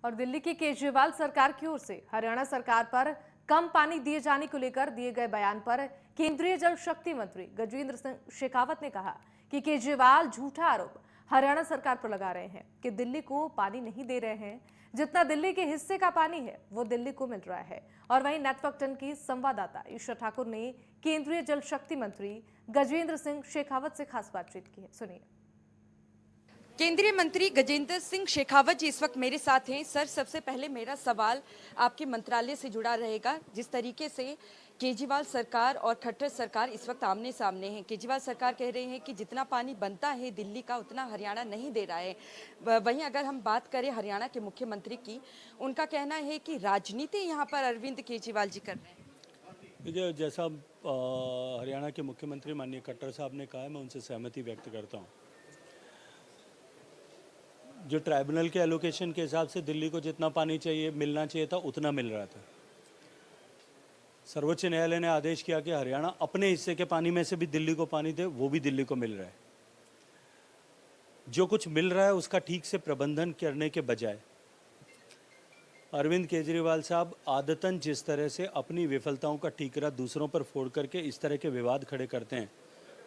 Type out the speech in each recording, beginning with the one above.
और दिल्ली की केजरीवाल सरकार की ओर से हरियाणा सरकार पर कम पानी दिए जाने को लेकर दिए गए बयान पर केंद्रीय जल शक्ति मंत्री गजेंद्र सिंह शेखावत ने कहा कि केजरीवाल झूठा आरोप हरियाणा सरकार पर लगा रहे हैं कि दिल्ली को पानी नहीं दे रहे हैं। जितना दिल्ली के हिस्से का पानी है वो दिल्ली को मिल रहा है। और वहीं नेटवर्क 10 की संवाददाता ईशा ठाकुर ने केंद्रीय जल शक्ति मंत्री गजेंद्र सिंह शेखावत से खास बातचीत की है, सुनिए। केंद्रीय मंत्री गजेंद्र सिंह शेखावत जी इस वक्त मेरे साथ हैं। सर, सबसे पहले मेरा सवाल आपके मंत्रालय से जुड़ा रहेगा। जिस तरीके से केजरीवाल सरकार और खट्टर सरकार इस वक्त आमने सामने हैं, केजरीवाल सरकार कह रहे हैं कि जितना पानी बनता है दिल्ली का उतना हरियाणा नहीं दे रहा है। वहीं अगर हम बात करें हरियाणा के मुख्यमंत्री की, उनका कहना है कि राजनीति यहाँ पर अरविंद केजरीवाल जी कर रहे हैं। देखिए, जैसा हरियाणा के मुख्यमंत्री माननीय खट्टर साहब ने कहा है, मैं उनसे सहमति व्यक्त करता हूँ। जो ट्राइब्यूनल के एलोकेशन के हिसाब से दिल्ली को जितना पानी चाहिए मिलना चाहिए था उतना मिल रहा था। सर्वोच्च न्यायालय ने आदेश किया कि हरियाणा अपने हिस्से के पानी में से भी दिल्ली को पानी दे, वो भी दिल्ली को मिल रहा है। जो कुछ मिल रहा है उसका ठीक से प्रबंधन करने के बजाय अरविंद केजरीवाल साहब आदतन जिस तरह से अपनी विफलताओं का ठीकरा दूसरों पर फोड़ करके इस तरह के विवाद खड़े करते हैं,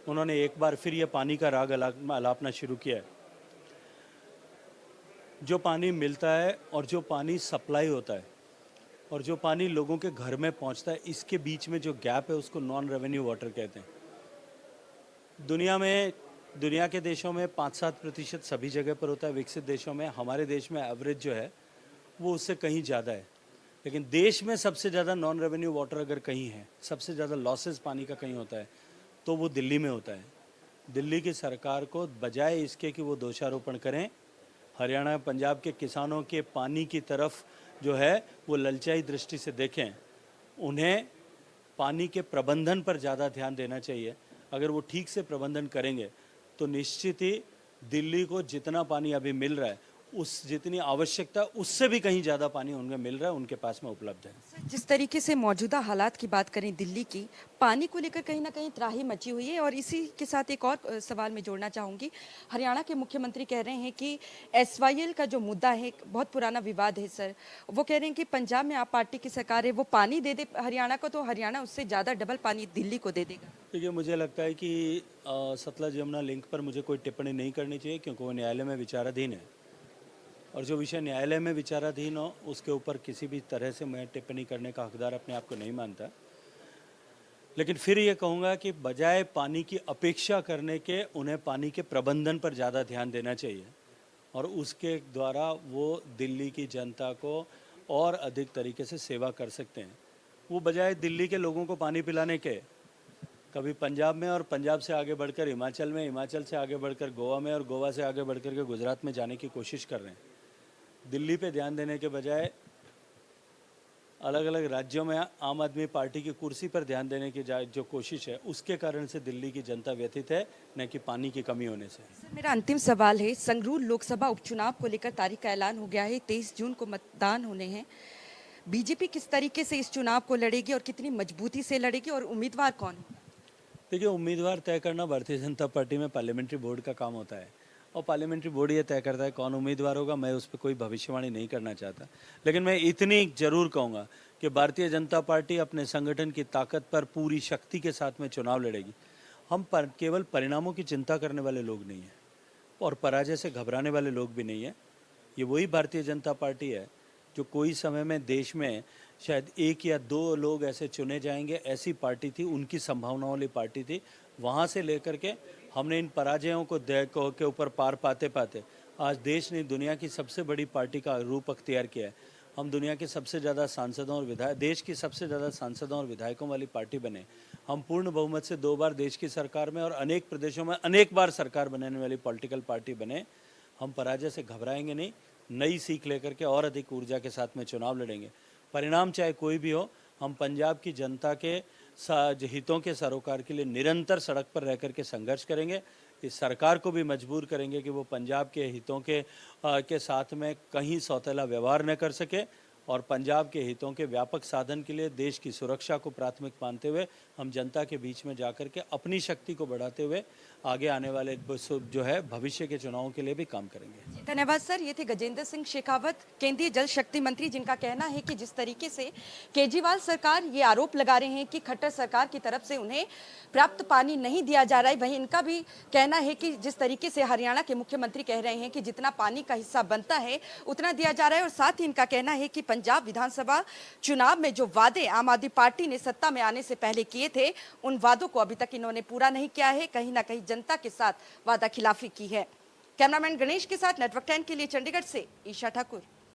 उन्होंने एक बार फिर यह पानी का राग अलापना शुरू किया है। जो पानी मिलता है और जो पानी सप्लाई होता है और जो पानी लोगों के घर में पहुंचता है, इसके बीच में जो गैप है उसको नॉन रेवेन्यू वाटर कहते हैं। दुनिया के देशों में 5-7% सभी जगह पर होता है, विकसित देशों में। हमारे देश में एवरेज जो है वो उससे कहीं ज़्यादा है। लेकिन देश में सबसे ज़्यादा नॉन रेवेन्यू वाटर अगर कहीं है, सबसे ज़्यादा लॉसेस पानी का कहीं होता है, तो वो दिल्ली में होता है। दिल्ली की सरकार को बजाय इसके कि वो दोषारोपण करें, हरियाणा पंजाब के किसानों के पानी की तरफ जो है वो ललचाई दृष्टि से देखें। उन्हें पानी के प्रबंधन पर ज़्यादा ध्यान देना चाहिए। अगर वो ठीक से प्रबंधन करेंगे तो निश्चित ही दिल्ली को जितना पानी अभी मिल रहा है, उस जितनी आवश्यकता उससे भी कहीं ज़्यादा पानी उनमें मिल रहा है, उनके पास में उपलब्ध है। जिस तरीके से मौजूदा हालात की बात करें दिल्ली की, पानी को लेकर कहीं ना कहीं त्राही मची हुई है। और इसी के साथ एक और सवाल मैं जोड़ना चाहूँगी। हरियाणा के मुख्यमंत्री कह रहे हैं कि SYL का जो मुद्दा है बहुत पुराना विवाद है। सर, वो कह रहे हैं कि पंजाब में आप पार्टी की सरकार है, वो पानी दे दे हरियाणा को तो हरियाणा उससे ज़्यादा डबल पानी दिल्ली को दे देगा। देखिए, मुझे लगता है कि सतलज यमुना लिंक पर मुझे कोई टिप्पणी नहीं करनी चाहिए, क्योंकि वो न्यायालय में विचाराधीन है। और जो विषय न्यायालय में विचाराधीन हो उसके ऊपर किसी भी तरह से मैं टिप्पणी करने का हकदार अपने आप को नहीं मानता। लेकिन फिर ये कहूँगा कि बजाय पानी की अपेक्षा करने के, उन्हें पानी के प्रबंधन पर ज़्यादा ध्यान देना चाहिए और उसके द्वारा वो दिल्ली की जनता को और अधिक तरीके से सेवा कर सकते हैं। वो बजाय दिल्ली के लोगों को पानी पिलाने के कभी पंजाब में और पंजाब से आगे बढ़कर हिमाचल में, हिमाचल से आगे बढ़कर गोवा में और गोवा से आगे बढ़कर के गुजरात में जाने की कोशिश कर रहे हैं। दिल्ली पे ध्यान देने के बजाय अलग अलग राज्यों में आम आदमी पार्टी की कुर्सी पर ध्यान देने की जो कोशिश है, उसके कारण से दिल्ली की जनता व्यथित है, न कि पानी की कमी होने से। सर, मेरा अंतिम सवाल है। संगरूर लोकसभा उपचुनाव को लेकर तारीख का ऐलान हो गया है। 23 जून को मतदान होने हैं। बीजेपी किस तरीके से इस चुनाव को लड़ेगी और कितनी मजबूती से लड़ेगी, और उम्मीदवार कौन होगा? देखिए, उम्मीदवार तय करना भारतीय जनता पार्टी में पार्लियामेंट्री बोर्ड का काम होता है और पार्लियामेंट्री बोर्ड ये तय करता है कौन उम्मीदवार होगा। मैं उस पर कोई भविष्यवाणी नहीं करना चाहता, लेकिन मैं इतनी जरूर कहूँगा कि भारतीय जनता पार्टी अपने संगठन की ताकत पर पूरी शक्ति के साथ में चुनाव लड़ेगी। हम केवल परिणामों की चिंता करने वाले लोग नहीं हैं और पराजय से घबराने वाले लोग भी नहीं हैं। ये वही भारतीय जनता पार्टी है जो कोई समय में देश में शायद 1 या 2 लोग ऐसे चुने जाएंगे, ऐसी पार्टी थी, उनकी संभावनाओं वाली पार्टी थी। वहाँ से लेकर के हमने इन पराजयों को के ऊपर पार पाते पाते आज देश ने दुनिया की सबसे बड़ी पार्टी का रूप अख्तियार किया है। हम दुनिया के सबसे ज़्यादा सांसदों और देश की सबसे ज़्यादा सांसदों और विधायकों वाली पार्टी बने। हम पूर्ण बहुमत से 2 बार देश की सरकार में और अनेक प्रदेशों में अनेक बार सरकार बनाने वाली पॉलिटिकल पार्टी बने। हम पराजय से घबराएंगे नहीं, नई सीख लेकर के और अधिक ऊर्जा के साथ में चुनाव लड़ेंगे। परिणाम चाहे कोई भी हो, हम पंजाब की जनता के हितों के सरोकार के लिए निरंतर सड़क पर रह कर के संघर्ष करेंगे। इस सरकार को भी मजबूर करेंगे कि वो पंजाब के हितों के साथ में कहीं सौतेला व्यवहार न कर सके और पंजाब के हितों के व्यापक साधन के लिए देश की सुरक्षा को प्राथमिक मानते हुए हम जनता के बीच में जाकर के अपनी शक्ति को बढ़ाते हुए आगे आने वाले जो है भविष्य के चुनावों के लिए भी काम करेंगे। धन्यवाद सर। ये थे गजेंद्र सिंह शेखावत, केंद्रीय जल शक्ति मंत्री, जिनका कहना है कि जिस तरीके से केजरीवाल सरकार ये आरोप लगा रहे हैं कि खट्टर सरकार की तरफ से उन्हें प्राप्त पानी नहीं दिया जा रहा है, वहीं इनका भी कहना है कि जिस तरीके से हरियाणा के मुख्यमंत्री कह रहे हैं कि जितना पानी का हिस्सा बनता है उतना दिया जा रहा है। और साथ ही इनका कहना है कि पंजाब विधानसभा चुनाव में जो वादे आम आदमी पार्टी ने सत्ता में आने से पहले किए थे, उन वादों को अभी तक इन्होंने पूरा नहीं किया है, कहीं ना कहीं जनता के साथ वादा खिलाफी की है। कैमरामैन गणेश के साथ नेटवर्क 10 के लिए चंडीगढ़ से ईशा ठाकुर।